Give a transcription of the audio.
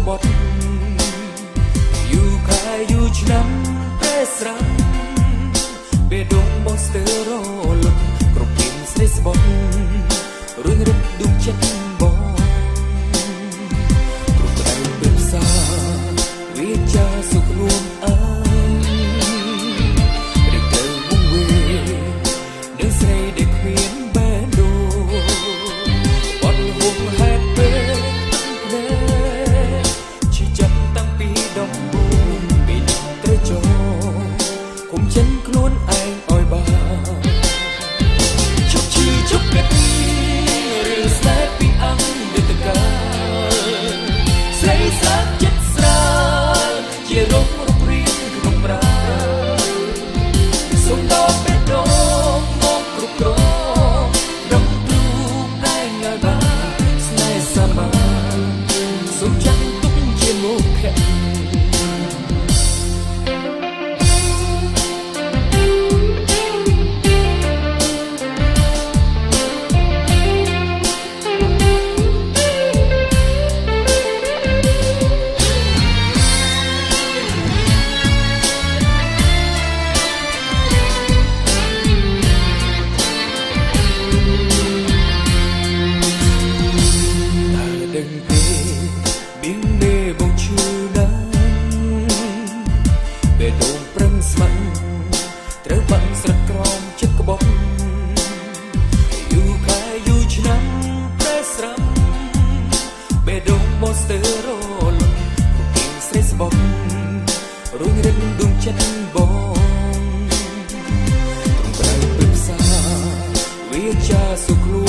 បត់យូខែយូឆ្នាំពេលស្រាប់បេះដូងបងស្ទើររលត់គ្រប់ពីស្រីស្បត់រួញរឹកដួងចិត្តបងគ្រប់ដៅពេលសាវាចាសុខរួមអើឬទៅវងវេនឹងស្រីដែលគ្មានបេះដូងបត់ហុំហេតុពេលភ្នែកជីចាប់តាំងពីដំបូងពីត្រូវចោគុំចិនខ្លួនឯងឲ្យបានជប់ឈឺជប់កាត់រឿងស្នេហ៍ពីអង្គទៅកាស្រីស្លាប់ចិត្តស្រាលជារងរំរៀងក្នុងប្រាសុំដល់បេះដូងមកគ្រប់គ្រងដឹងព្រមឯងឲ្យបានស្នេហ៍សាមញ្ញសុំចាក់ទុកជាមុខៈបេះដូងប្រឹងស្មាត់ត្រូវបាក់ស្រឹកក្រោមចិត្តក្បត់យូខែយូឆ្នាំប្រែស្រាប់បេះដូងបងស្ទើររលត់គ្រប់ពីស្រីស្បត់រួញរឹកដួងចិត្តបងត្រង់ក្រៅពេលផ្សារវាចាសុខខ្លួន